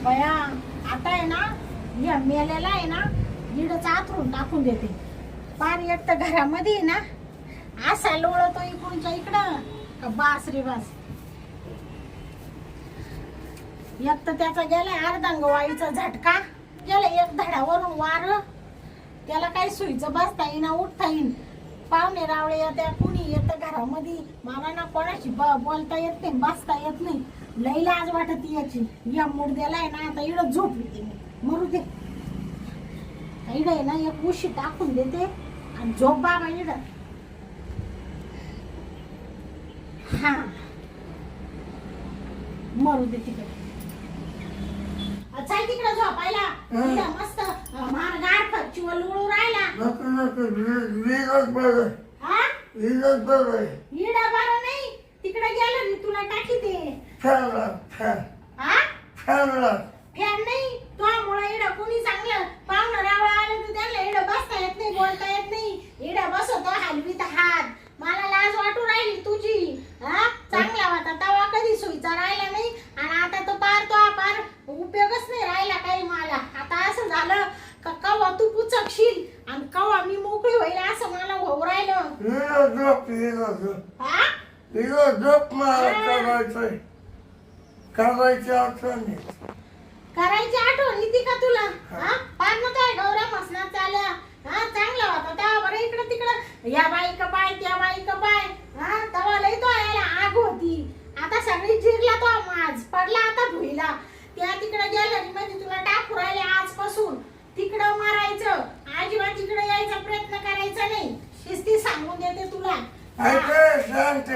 बया आता आहे ना, या मेल्याला आहे ना इडच आथरून टाकून देते. पार एक तर घरामध्ये आहे ना असा लोळतो इकडूनच्या इकडं का बास रे बास. एक तर त्याचा गेला अर्धांगवाईचा झटका, गेला एक धडावरून वार, त्याला काही सुईचं बसता येईना उठता येईन. पाहुणे रावळे येत्या कुणी येतं घरामध्ये, मला ना कोणाशी बोलता येत नाही बसता येत नाही. लई लाज वाटत याची. या मुर्द्याला आहे ना आता इडं झोपली ते मी मरू दे. इडं आहे ना एक उशी टाकून देते आणि झोप बाबा इडं. हा मरू दे तिकडे. चल तिकडे झोपायला. इडं मस्त मारगार फच्ची वलुळू राहिला. हा इडं बरं नाही, तिकडे गेलं मी तुला टाकी ते. हा फॅन नाही तुझ्यामुळे इडं कुणी चांगलं पाहुणं रावळं आलं तर त्यांना इडं बसता येत नाही बोलता येत नाही. इडं बसवतो हलवीत हात. मला लाज वाटू राहिली तुझी. हा चांगला होता तवा कधी सुईचा राहिला नाही आणि आता तो पार उपयोगच नाही राहिला काही मला. आता असं झालं का कवा तू पुचकशील आणि कवा मी मोकळी होईल असं मला होऊ राहिलं. हा करायची आठवण येते का तुला? हा पार मग काय गौरा मसनात चालल्या. हा चांगला होता तेव्हा बरं इकडं तिकडं या बाई का पाय त्या बाई का पाय. हा तेव्हा लई तो यायला आग होती. आता सगळी जिरला तो माज पडला आता भुईला. त्या तिकडे गेलं म्हणजे तुला टाकू राहिले आजपासून. तिकडं मारायचं अजिबात तिकडे यायचा प्रयत्न करायचा नाही. शिस्ती सांगून देते तुला. शांत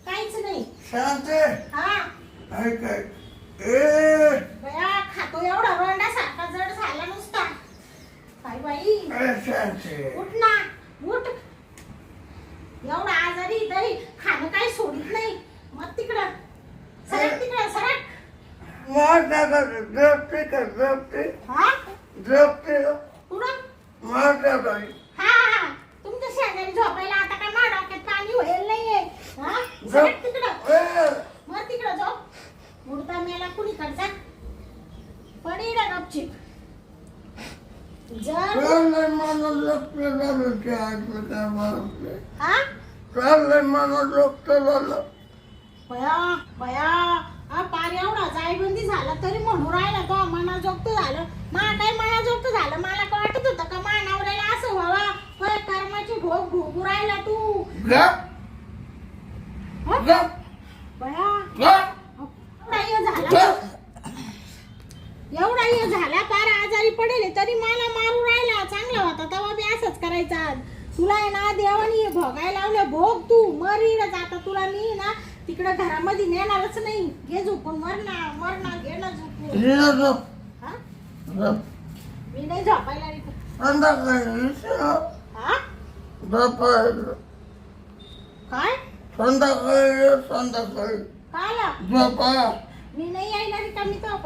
काहीच नाही शांत. हा बया खातो एवढा रोंडासारखा जड झाला नुसता. काय बाई उठ ना उठ. एवढा आजारी तरी खाणं काही सोडित नाही. मग तिकडं सरक तिकडं सरक. हा पुढं हा तुमच्या शेजारी झोपायला आता काय माझ्या डोक्यात पाणी होईल नाहीये. हा सरक तिकडं मग तिकडं झोप. मुडता मेला कुणीकडचा पडी रे गपचीप. जर बया बया पार एवढा जायबंदी झाला तरी म्हणून राहिला तो मनाजोगत झालं. मा काय मनाजोगत झालं. मला काय वाटत होतं का मा नवऱ्याला असं व्हावा. होय कर्माची भोग भोगू राहिला तू. बया एवढा हे झाला पार आजारी पडेल तरी मला मारू राहिला. चांगला होता तेव्हा बी असंच करायचा. तुला आहे ना देवानी हे भोगायला लावलं. भोग तू मरीरच. आता तुला मी ना तिकडे घरामध्ये नेणारच नाही. घे झोपून मरना घे ना झोपून. मी नाही झोपायला काय काला मी नाही यायला रिकामी तो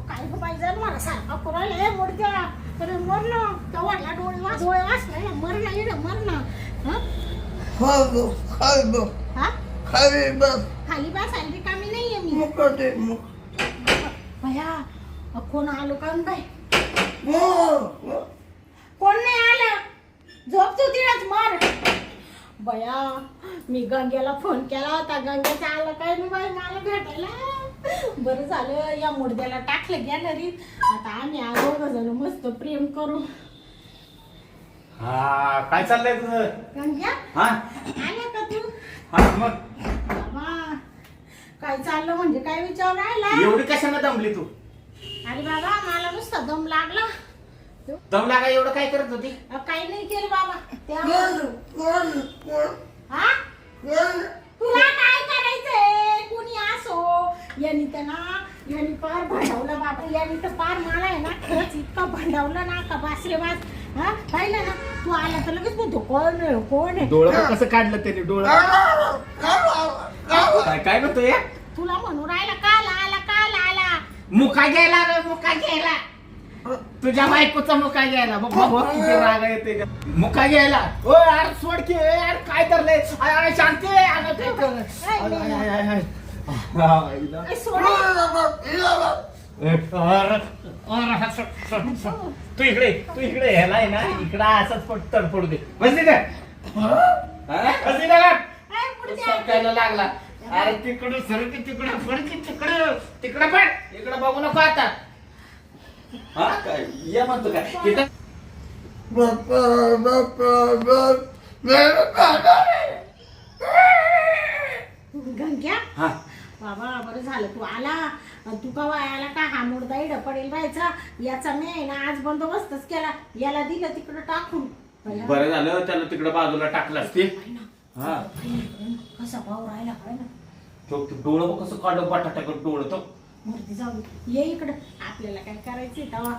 काय पाहिजे मला सारखा पुरायला मोडत्या तर मरणं तवाला डोळे वाचला मरणं येणं मरणं. खाली बसायला रिकामी नाहीये मी. भया कोण आलो का काय? कोण नाही आलं. झोप तू तिळच मार. बया मी गंग्याला फोन केला होता. गंग्याचा आला काय नाही बाई मला भेटायला. बरं झालं या मुडद्याला टाकलं गॅलरीत. आता आम्ही आलो जण मस्त प्रेम करू. हा काय चाललंय तुझं गंग्या? हा आला का तू? हा मग बाबा काय चाललं म्हणजे काय विचार राहिला. एवढी कशाने दमली तू? अरे बाबा मला नुसता दम लागला. दम लागा एवढं काय करत होती? काही नाही केलं बाबा. हा तुला काय करायचंय कुणी असो. यांनी तर ना यांनी पार भांडवलं बाबा. यांनी तर पार मला आहे ना खरंच इतकं भांडवलं ना का बासरे बास. हा पाहिलं ना तू आला तर लगेच म्हणतो कोण आहे कोण आहे. डोळं कसं काढलं त्याने डोळं काय म्हणतोय? तुला म्हणून राहिला काल आला मुका घ्यायला रे मुका घ्यायला. तुझ्या बायकोचा मुका घ्यायला बघ किती राग येते. मुका घ्यायला ओ यार सोड की यार काय काय तरले शांती अगं काय कर ए, सोड. तू इकडे ह्यालाय ना इकडं असंच पटतर पडू दे बसली का बसली का ए, पुढे जा. सकायला लागला अरे तिकडं सरकी तिकडं फडकी तिकडं पड इकडं बघू नको आता हा काय ये म्हणतो काय तिथं गंग्या हा बाबा बरं झालं तू आला. तू कवा आला का हा मुर्दा इड पडेल राहायचा याचा मी आहे ना आज बंदोबस्तच केला. याला दिलं तिकडं टाकून. बरं झालं त्याला तिकडं बाजूला टाकलं असते हा कसा भाऊ राहिला काय ना तो डोळं बघ कसं काढलं बटाटा डोळं तो मूर्ती जाऊ दे. ये इकडं आपल्याला काय करायचंय तेव्हा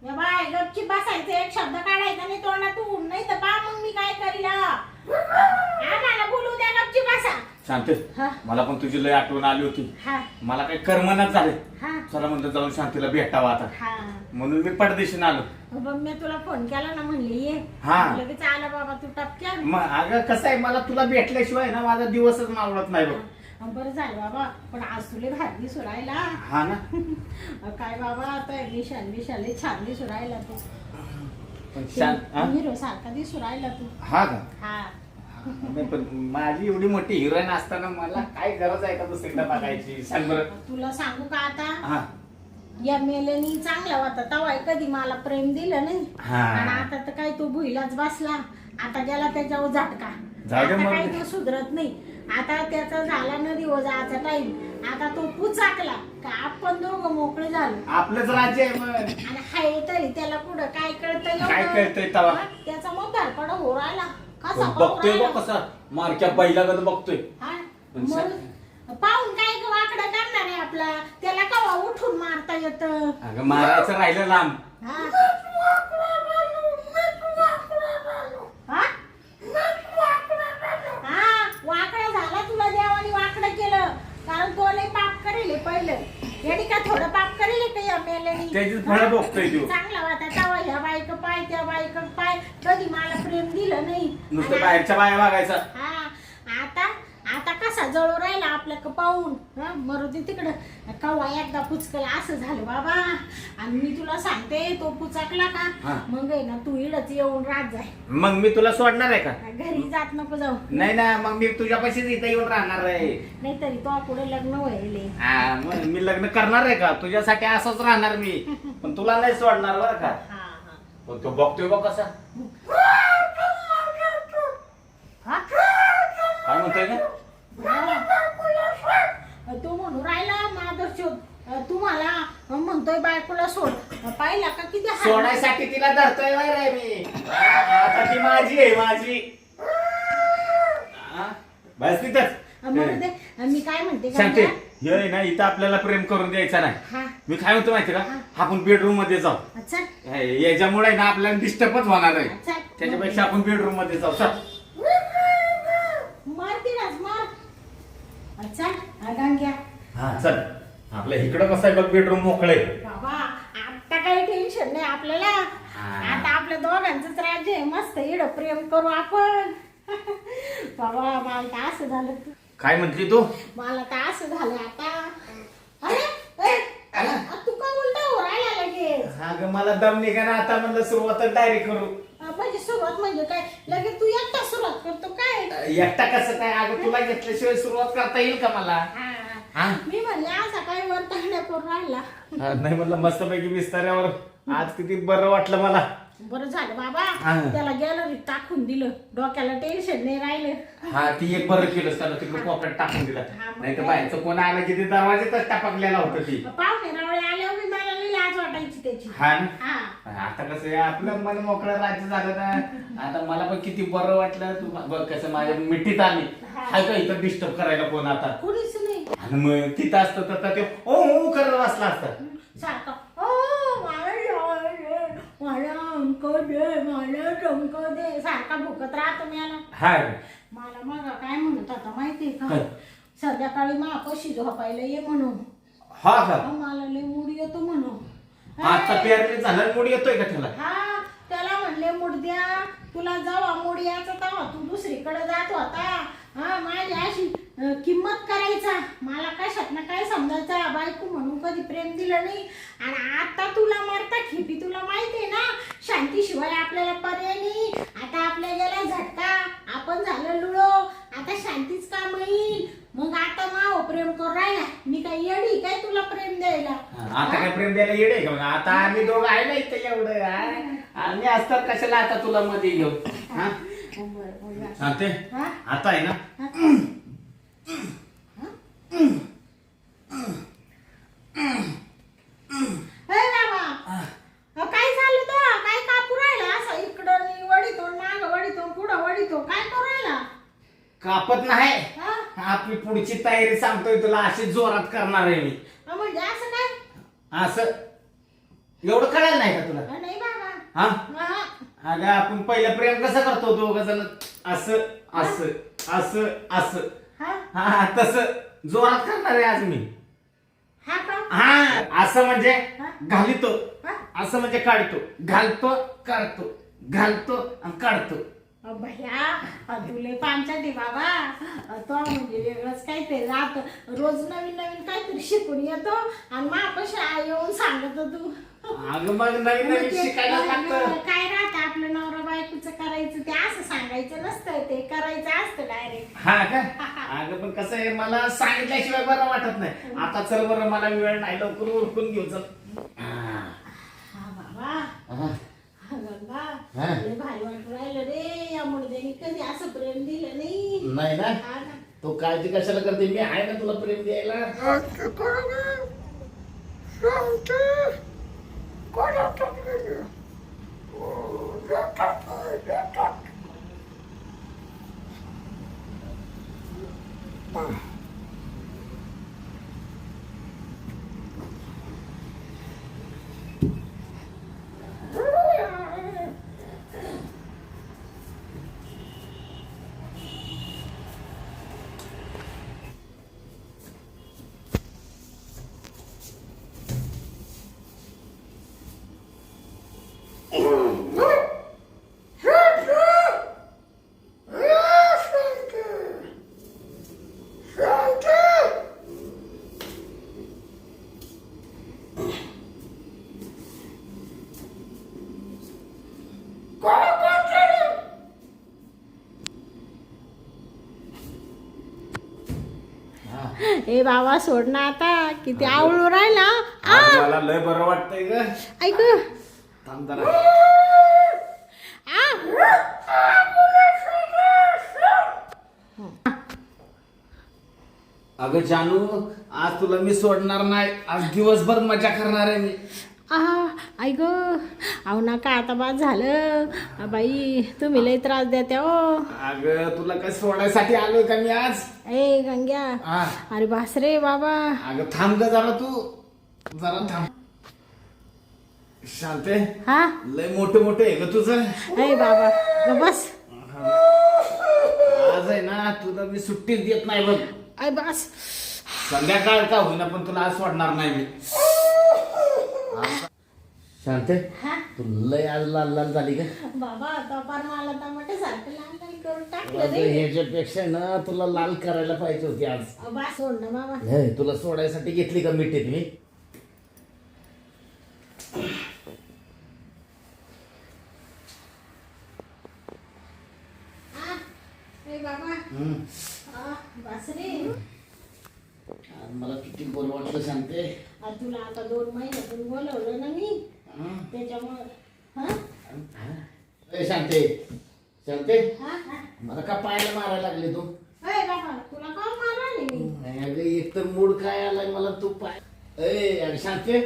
या बाय गपची बसायचं एक शब्द काढायचा नाही तोंडातून नाही तर पा मग मी काय करीला आम्हाला बोलू द्या गपची बसा. शांती हा. मला पण तुझी लय आठवण आली होती हा मला काही करमनाच झाले हा चला म्हणलं जाऊन शांतीला भेटावं आता हा म्हणून मी पडदेशीन आलो बघ मी तुला फोन केला ना म्हणले ये हा. लगेच आला बाबा तू टपक्या मग अगं कसं आहे मला तुला भेटल्याशिवाय ना माझा दिवसच मावळत नाही बघ बरं झालं बाबा पण आज तुला भारी दिसू राहिला. हा ना काय बाबा आता विशाल छान दिसू राहिला तू. पण शांत हा? हिरो सारखा दिसू राहिला तू. हा का हा नाही पण माझी एवढी मोठी हिरोईन असताना मला काय गरज आहे का दुसरीकडे बघायची सांग बरं तुला सांगू का आता हा या मेलेनी चांगला होता तवाय कधी मला प्रेम दिलं नाही हा. आणि आता तर काय तो भुईलाच बसला. आता गेला त्याच्यावर झटका. जाऊ दे आता मग. काही तो सुधरत नाही. आता त्याचा झाला न दिवसाचा टाइम. आता तो पुचाकला का आपण दोघं मोकळे झालो आपलंच राज्य आहे मग आणि हाय तरी त्याला कुठं काय कळतं काय एवढं? कळतंय तवा? हा, त्याचा मग धडपड हो राहिला कसा पाहू बघतोय राहिला? बघ कसा मारक्या बैलागत बघतोय हा, पण मग पाहून काय ग वाकडं करणार आहे आपला त्याला कवा उठून मारता येत. अगं मारायचं राहिलं लांब वाकडा झाला तुला देवानी वाकडं केलं कारण तो लय पाप करेल पहिलं याने का थोडं पाप करेल का या मेल्यानी. त्याचीच फळं बघतोय तू चांगला होता तेव्हा ह्या बायक पाय त्या बायक पाय कधी मला प्रेम दिलं नाही. नुसतं आणि बाहेरच्या बाया बघायचं हा आता आता कसा जळू राहिला आपल्या पाहून मरू दे तिकडं. कवा एकदा पुचकला असं झालं बाबा आणि मी तुला सांगते तो पुचकला हा. का मग आहे ना तू इडच येऊन राहत जाय. मग मी तुला सोडणार आहे का घरी जात नको जाऊ. नाही ना मग मी तुझ्या पैसेच इथे येऊन राहणार आहे नाही तरी तो पुढे लग्न व्हायले. हा, मग मी लग्न करणार आहे का तुझ्यासाठी असंच राहणार मी पण तुला नाही सोडणार बरं का हा हा पण तो बघतोय बघ कसा हा काय म्हणतोय का तू म्हणून राहिला माधुरचोद तुम्हाला म्हणतोय बायकोला सोड पाहिला का किती हाल. सोडायसाठी तिला धरतोय बाय रे मी आता ती माझी आहे माझी हा, बस तिथंच म्हणू दे. मी काय म्हणते का शांती आता? हे ना इथं आपल्याला प्रेम करून द्यायचा नाही हा मी काय म्हणतो माहिती का हा. आपण बेडरूम मध्ये जाऊ अच्छा याच्यामुळे ना आपल्याला डिस्टर्बच होणार आहे अच्छा त्याच्यापेक्षा आपण बेडरूम मध्ये जाऊ चल मारतीनच मार. अच्छा गांग्या हा चल आपल्या इकडं कसं आहे बघ बेडरूम मोकळे बाबा आता काही टेन्शन नाही आपल्याला. हा. आता आपल्या दोघांचंच राज्य आहे मस्त इड प्रेम करू आपण. बाबा मला तर असं झालं काय म्हटली तू मला तर असं झालं आता. अरे तू का उलटा हो राहिला लगेच. अगं मला दम निघा ना आता म्हणलं सुरुवातच डायरेक्ट करू म्हणजे सुरुवात म्हणजे काय लगेच तू एकटा सुरुवात करतो काय. एकटा कसं काय अगं तुला घेतल्याशिवाय सुरुवात करता येईल का मला हा. हा? मी म्हणले असा काय वर तांड्या करून राहिला. नाही म्हणलं मस्तपैकी बिस्ताऱ्यावर आज किती बरं वाटलं मला बरं झालं बाबा हा. त्याला गॅलरीत टाकून दिलं डोक्याला टेन्शन नाही राहिलं. हा ती एक बरं केलं त्याला तिकडे कोपऱ्यात टाकून दिला हा, मग नाही तर काय? बाहेरचं कोण आलं की ते दरवाज्यातच टापकलेला होतं ती पाहुणे रावळे आल्यावर बी मला लई लाज वाटायची त्याची. हा ना? हा आता कसं आहे, आपलं मन मोकळं राज्य झालं ना आता मला पण किती बरं वाटलं तू बघ कसं माझ्या मिठीत आली हाय का इथं डिस्टर्ब करायला कोण आता कुणीच नाही आणि मग तिथं असतं तर ते ओ करत बसला असतं सारखं मला अंक दे मला टंक दे सारखा भुकत राहतो मला. हाय मला मग काय म्हणत होता माहितीये का काय? संध्याकाळी मापाशी झोपायला ये म्हणून. हा का मला लय मूड येतो म्हणून. आता पेरले झालं मुड येतोय का त्याला हा त्याला म्हणले मुडद्या तुला जेव्हा मोड यायचा तेव्हा तू दुसरीकडे जात होता. हा माझी अशी किंमत करायचा, मला कशात ना काय समजायचा, बायको म्हणून कधी प्रेम दिलं नाही. आणि आता तुला मरता खिपी, तुला माहितीये ना शांतीशिवाय आपल्याला पर्याय नाही. आता आपल्या गेला झटका, आपण झालं लुळो, आता शांतीच काम येईल. मग आता माव प्रेम करू राहिला, मी काय येडी काय तुला प्रेम द्यायला? आता काय प्रेम द्यायला येडे का? आता आम्ही दोघं आहे ना इथं एवढं. आम्ही असतात कशाला आता तुला मध्ये घेऊ? सांगते आता आहे ना. काय झालं तो? काय कापू राहिला असं? इकडं वडीतो, माग वडीतो, पुढं वडीतो, काय करू राहिला? कापत नाही, आपली पुढची तयारी सांगतोय तुला. अशी जोरात करणार आहे मी. म्हणजे असं काय? असं एवढं कळायला नाही का तुला? नाही बाबा. हा अगं आपण पहिलं प्रेम कसं करतो दोघ जण? असं असं असं असं. हा तसं जोरात करणार आहे आज मी. हा असं म्हणजे घालितो, असं म्हणजे काढतो, घालतो काढतो, घालतो आणि काढतो. भैया तुले पांचाटी बाबा, तो म्हणजे वेगळंच काहीतरी राहत. रोज नवीन नवीन काहीतरी शिकून येतो आणि मापाशी येऊन सांगत तू. अगं मग नवीन नवीन शिकायला लागतं. काय राहतं आपलं नवरा बायकोचं करायचं ते असं सांगायचं नसतं, ते करायचं असतं डायरेक्ट. हा का? अगं पण कसं आहे, मला सांगितल्याशिवाय बरं वाटत नाही. आता चल बरं, मला वेळ नाही, लवकर उरकून घेऊ चल. हा बाबा गंगा, भारी वाटू राहिलं रे. या मुलग्याने कधी असं प्रेम दिलं नाही. नाही ना? तू काळजी कशाला करते? मी आहे ना तुला प्रेम द्यायला. ए बाबा सोड ना आता, किती आवळू राहिला. मला लय बरं वाटतंय ग. ऐक थांब जरा. अगं जानू, आज तुला मी सोडणार नाही. आज दिवसभर मजा करणार आहे मी. ऐक अहो नका आता बाद झालं बाई, तुम्ही लय त्रास देत्या हो. अगं तुला काय सोडायसाठी आलोय का मी आज? ए गंग्या, अरे बास रे बाबा. अगं थांब ग जरा, तू जरा थांब. शांते, हा लय मोठे मोठे आहे ग तुझं. ए बाबा ग बस. आज आहे ना तुला मी सुट्टीच देत नाही बघ. ऐ बस, संध्याकाळ का होईना पण तुला आज सोडणार नाही मी. शांते, तू लय आज लाल लाल झाली का बाबा? आता पार मला टमाटे सारखं लाल लाल करून टाकलं रे. ह्याच्यापेक्षा ना तुला लाल करायला पाहिजे होती आज. बस सोड ना बाबा. हे तुला सोडायसाठी घेतली का मिठीत मी? बाबा बस रे. मला किती बोल वाटलं सांगते. तुला आता 2 महिन्यातून बोलवलं ना मी, त्याच्यामुळे. शांते, शांते, मला का पायाला मारायला लागले तू? बाबा तुला का मारला मी? एक तर मूड काय आलाय मला. तू पाय अरे शांते,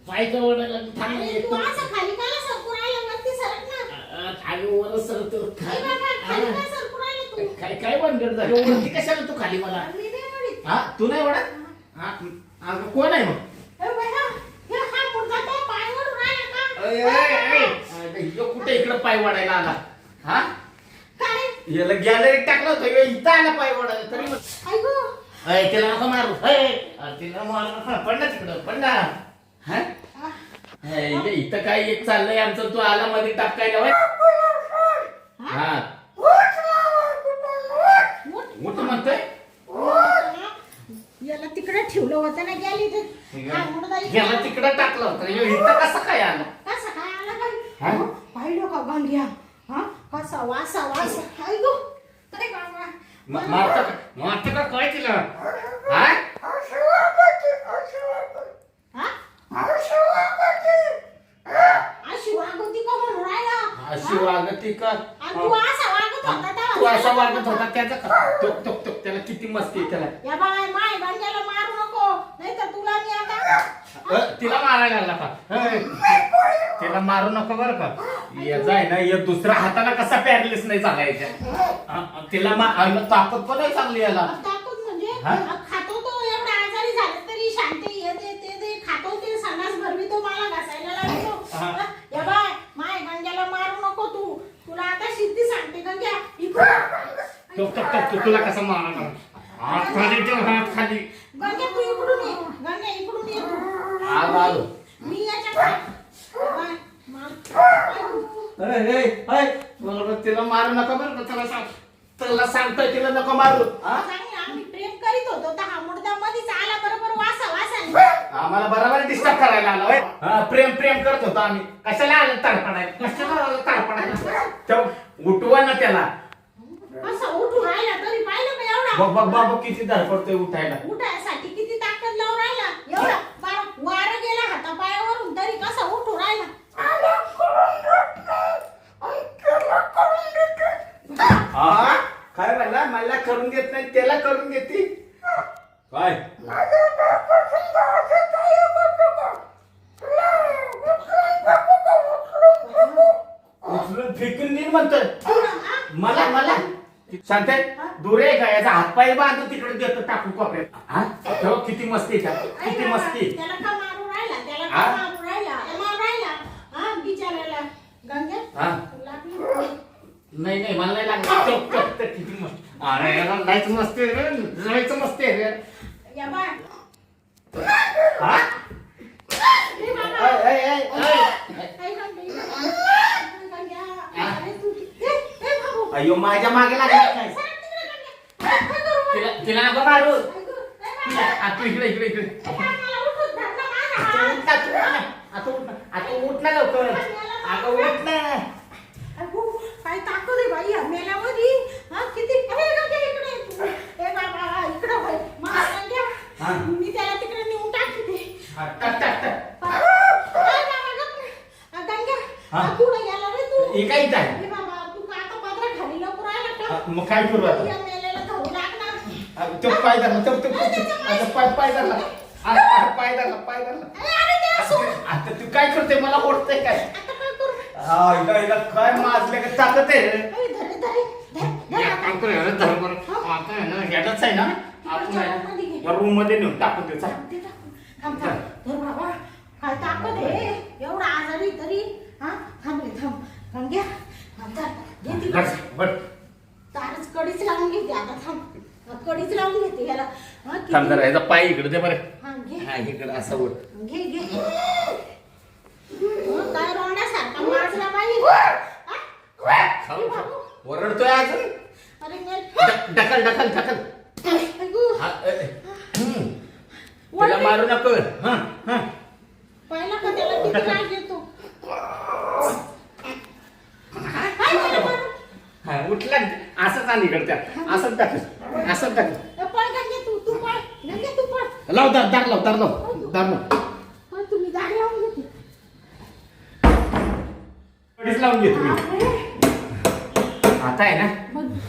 पाय का ओढायला थांब. तू असं खाली का सरकू राहिला? वरती सरक ना. खाली वर सरतो. खाली का सरकू राहिला तू? काय काय बनगड झाली? वरती कशाला तू खाली मला? मी नाही वडीत. हा तू नाही ओढत? कोण आहे मग? कुठे इकडं पाय वाढायला आला? हा याला गॅलरीत टाकलं होतं, इथं आला पाय वाढायला तरी त्याला नका मारू. तिला मारू, पडला तिकडं, पडला. इथं काय एक चाललंय आमचं, तू आला मध्ये टाकायला. हा उठ म्हणतोय याला तिकडे ठेवलं होतं ना गेली गेला तिकडे टाकलं होतं इथं कसं काय आलं कसं काय आला हा? काय पाहिलं का गांग्या हा कसा वासा वासा काय गो काय बाबा मारतं का काय तिला हा अशी वागती का म्हणून राहिला अशी वागती का आणि तू असा वागत होता तू असा वागत होता त्याचा त्याला किती मस्ती आहे त्याला या बाय माय गांग्याला मारू नको नाही तर तुला मी आता तिला मारायला लागला का तिला मारू नको बरं का याचा आहे ना या दुसऱ्या हाताला कसा पॅरलिस नाही चालायचा तिला ताकद पण आहे चांगली याला ताकद म्हणजे खातो तो एवढा आजारी झाला तरी शांती येते ते खातो ते संडास भरवी तो मला घासायला लागतो या बाय माय गांग्याला मारू नको तू तुला आता शिस्ती सांगते गंग्या तुला कसं मारणार हात खाली ठेव हात खाली गंग्या तू इकडून ये गंग्या इकडून ये आलो मी याच्या तिला मारू नका बरं का त्याला सांगतोय तिला नको मारू आम्ही प्रेम करीत होतो तर हा मुर्दा मध्येच आला बरोबर वासाने आम्हाला बरोबर डिस्टर्ब करायला आला होय प्रेम करत होतो आम्ही कशाला आलं तडपडायला तेव्हा उठवा ना त्याला असं उठून राहिला तरी पाहिलं का एवढा बाबा किती धडपडतोय उठायला उठायसाठी किती ताकद लावून राहिला एवढा वार गेला हातापायावरून तरी कसा उठून राहिला काय म्हणला मला करून देत नाही त्याला करून देते काय उचलून फेकून देईन म्हणतोय मला शांत दूर आहे का याचा हातपाय बांधून तिकडे देतो टाकून कोपऱ्यात किती मस्ती का किती मस्ती त्याला का मारू राहिला त्याला का मारू राहिला हा बिचारायला गंगे नाही मला नाही लागत किती मस्त अरे जायचं मस्ती रे जायचं मस्ती रे या बाय अयो माझ्या मागे लागला काय तिला नको मारू तू इकडे आता उठ ना लवकर अगं उठ ना काय ताकद आहे बाई या मेल्यामध्ये हा किती इकडे बाबा इकडे होय मी त्याला तिकडे नेऊन टाकते कुठे गेला रे तू काय बाबा तू का आता पदरा खाली लवकर राहिला का मग काय करू आता या मेल्याला धरू लागणार तो पाय धरला पाय धरला पाय धरला आता तू काय करते मला ओढतंय काय काय माजले का ताकद आहे ह्याच आहे ना आपण रूम मध्ये नेऊन टाकून द्यायचा बाबा काय ताकद आहे एवढा आजारी तरी हा थांब गंग्या तारच कडीच लावून घेते आता थांब कडीच लावून घेते याला थांब जरा याचा पाय इकडे दे बरं हा इकडे असं वर घे काय रोण्यासारखा माजला बाई ओरडतोय अजून ढकल त्याला मारू नको पहिला का त्याला किती राग येतो उठला असंच आणि इकडच्या असंच टाकल पळ गंगे तू पळ लाव दार लाव तुम्ही दार लावून घेते लावून घेतो मी आता आहे ना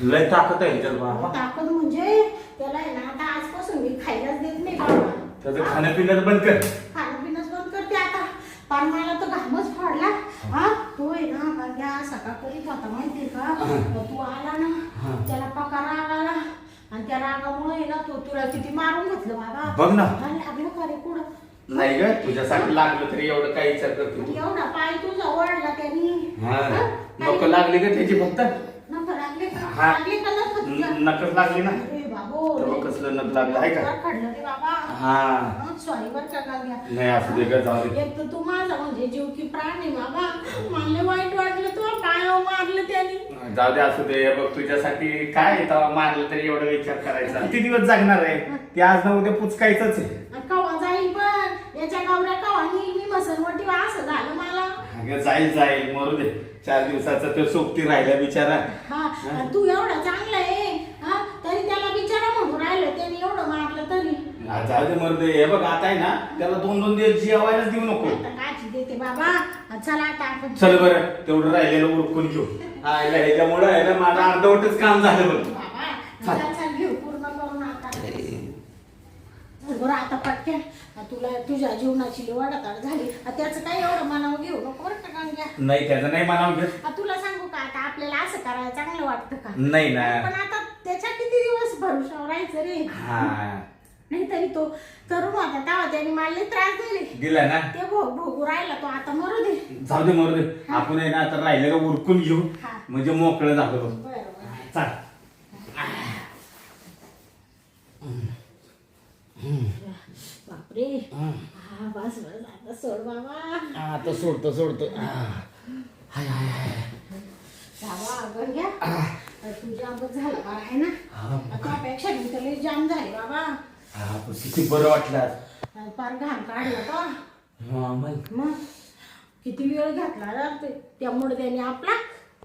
लय ताकद आहे त्याला ताकद म्हणजे त्याला आहे ना आता आजपासून मी खायलाच देत नाही बाबा त्याचं खाणं बंद कर खाणं बंद करते आता पण मला तर घामच फाडला हा तो आहे ना गंग्या सकाळ करीत होता माहितीये का तू आला ना त्याला पका राग आला आणि त्या रागामुळे ना तो तुला किती मारून घेतलं बाबा बघ ना लागलं का रे कुठं नाही ग तुझ्यासाठी लागलं तरी एवढं काही विचार करतो एवढा पाय तुझा ओढला त्यांनी नको लागली का त्याची फक्त नको लागले हा. का नकच लागली ना अरे बाबो तेव्हा कसलं नक लागलं आहे का खडलं रे बाबा हा सॉरी बर का गंग्या नाही असं दे ग जाऊ दे एक तर तू माझा म्हणजे जीव की प्राण आहे बाबा मला वाईट वाटलं तुला पायावर मारलं त्याने जाऊ दे असू दे बघ तुझ्यासाठी काय तेव्हा मारलं तरी एवढा विचार करायचा किती दिवस जगणार आहे ते आज ना उद्या पुचकायचंच आहे कवा जाईल पण याच्या गावऱ्या कवा मी मसनवटी असं झालं मला अगं जाईल मरू दे 4 दिवसाचा तो सोबती राहिला बिचारा हा तू एवढा चांगला आहे हा तरी त्याला बिचारा म्हणून राहिलं त्याने एवढं मारलं तरी जाऊ दे मरू दे हे बघ आता आहे ना त्याला 2-2 दिवस जेवायलाच देऊ नको आता काची देते बाबा चला आता आपण चल बरं तेवढं राहिलेलं उरकून घेऊ हा ह्याच्यामुळे आहे ना माझं अर्धवटच काम झालं बघ बाबा चल घेऊ पूर्ण करून आता बरं आता पटकन तुला तुझ्या जीवनाची वाढताड झाली त्याचं काही एवढं मनावर घेऊ नको बरं का गंग्या नाही त्याचं नाही म्हणावं घेत तुला सांगू का आता आपल्याला असं करायला चांगलं वाटतं का नाही ना पण आता त्याच्या किती दिवस भरोशावर राहायचं रे हा नाही तरी तो तरुण होता तेव्हा त्याने मला त्रास दिला ना ते भोगू राहिला तो आता मरू दे जाऊ दे मरू दे आपण आहे ना आता राहिलेलं उरकून घेऊ म्हणजे मोकळं झालं बघ बरोबर चाल बापरे हा बस आता सोड बाबा आता सोडतो हाय बाबा अगं घ्या तुझ्या अंगात झालं बाळा आहे ना त्यापेक्षा मी तर लई जाम झाले बाबा किती बरं वाटलं फार घाण काढलं का मग किती वेळ घातला ना त्या मुडद्याने आपला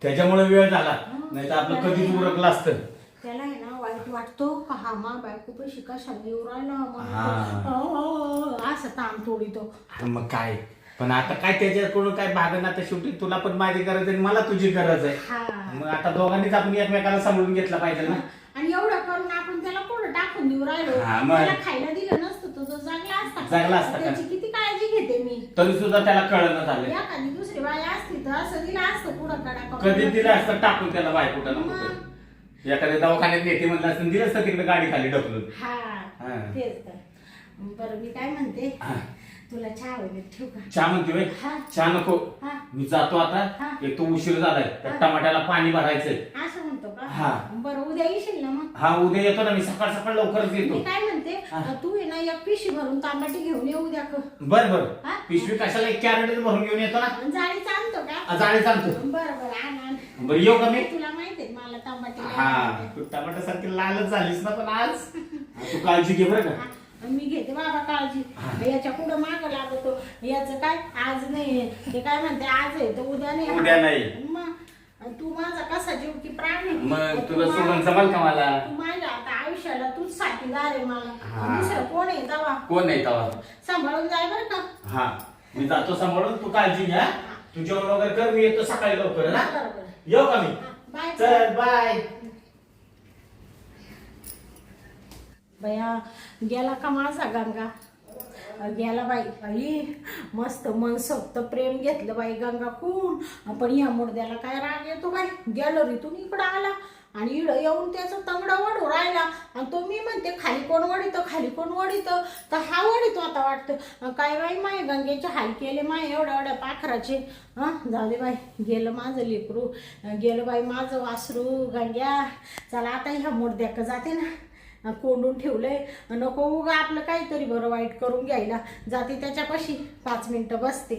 त्याच्यामुळे वेळ झाला नाही तर आपलं कधीच उरकलं असतं त्याला आहे ना वाईट वाटतो का हा मा बायको पैसे कशाला येऊ राहिला असं ताण तोडीतो मग काय पण आता काय त्याच्याकडून काय भागन आता शेवटी तुला पण माझी गरज आहे मला तुझी गरज आहे मग आता दोघांनीच आपण एकमेकाला सांभाळून घेतला पाहिजे ना आणि एवढं करून आपण त्याला पुढे टाकून देऊ राहिलो त्याला खायला दिलं नसतं तो चांगला असता त्याची किती काळजी घेते मी तरी सुद्धा त्याला कळलं झालं एखादी दुसरी बाई असती तर असं दिलं असतं पुढं कडा कधी दिलं असतं टाकून त्याला बाय कुठं ना कुठं एखाद्या दवाखान्यात नेते म्हणलं असतं दिलं असतं तिकडे गाडी खाली ढकलून तेच तर बरं मी काय म्हणते तुला चहा वगैरे ठेवू का चहा म्हणते चहा नको मी जातो आता एक तो उशीर झालाय तर टमाट्याला पाणी भरायचंय असं म्हणतो का बरं उद्या येशील ना मग हा उद्या येतो ना मी सकाळ लवकरच येतो मी काय म्हणते तू आहे ना एक पिशवी भरून तांबाटी घेऊन येऊ द्या बर पिशवी कशाला 1 कॅरेट भरून घेऊन येतो ना जाळी आणतो का जाळी आणतो बरं आण बरं येऊ का मी तुला माहितीये मला तांबाटी तू टमाट्यासारखी लालच झालीस ना पण आज तू काळजी घे बरं का मी घेते बाबा काळजी याच्या पुढे माग लागतो याचं काय आज नाही ते काय म्हणते आज आहे तर उद्या नाही मग तू माझा कसा जीव की प्राण आहे मग तुला सोडून जमाल का मला तू माझ्या आता आयुष्याला तूच साथीदार आहे मला दुसरं कोण आहे तवा कोण आहे तवा सांभाळून जाय बरं का हा मी जातो सांभाळून तू काळजी घ्या तू जेवण वगैरे कर मी येतो सकाळी लवकर ना येऊ का मी बाय चल बाय बया गेला का माझा गंगा गेला बाई आई मस्त मनसोक्त प्रेम घेतलं बाई गंगा कोण पण या मुडद्याला काय राग येतो बाई गॅलरीतून इकडं आला आणि इकडं येऊन त्याचं तंगडा वडू राहिला आणि तो मी म्हणते खाली कोण वडितं तर हा वडितो आता वाटतं काय बाई माय गंगेचे हाल केले माय एवढ्या पाखराचे जाऊ दे बाई गेलं माझं लेकरू गेलं बाई माझं वासरू गंग्या चला आता ह्या मुडद्याक जाते ना कोंडून ठेवलंय नको उगा आपलं काहीतरी बरं वाईट करून घ्यायला जाते त्याच्यापाशी 5 मिनिटं बसते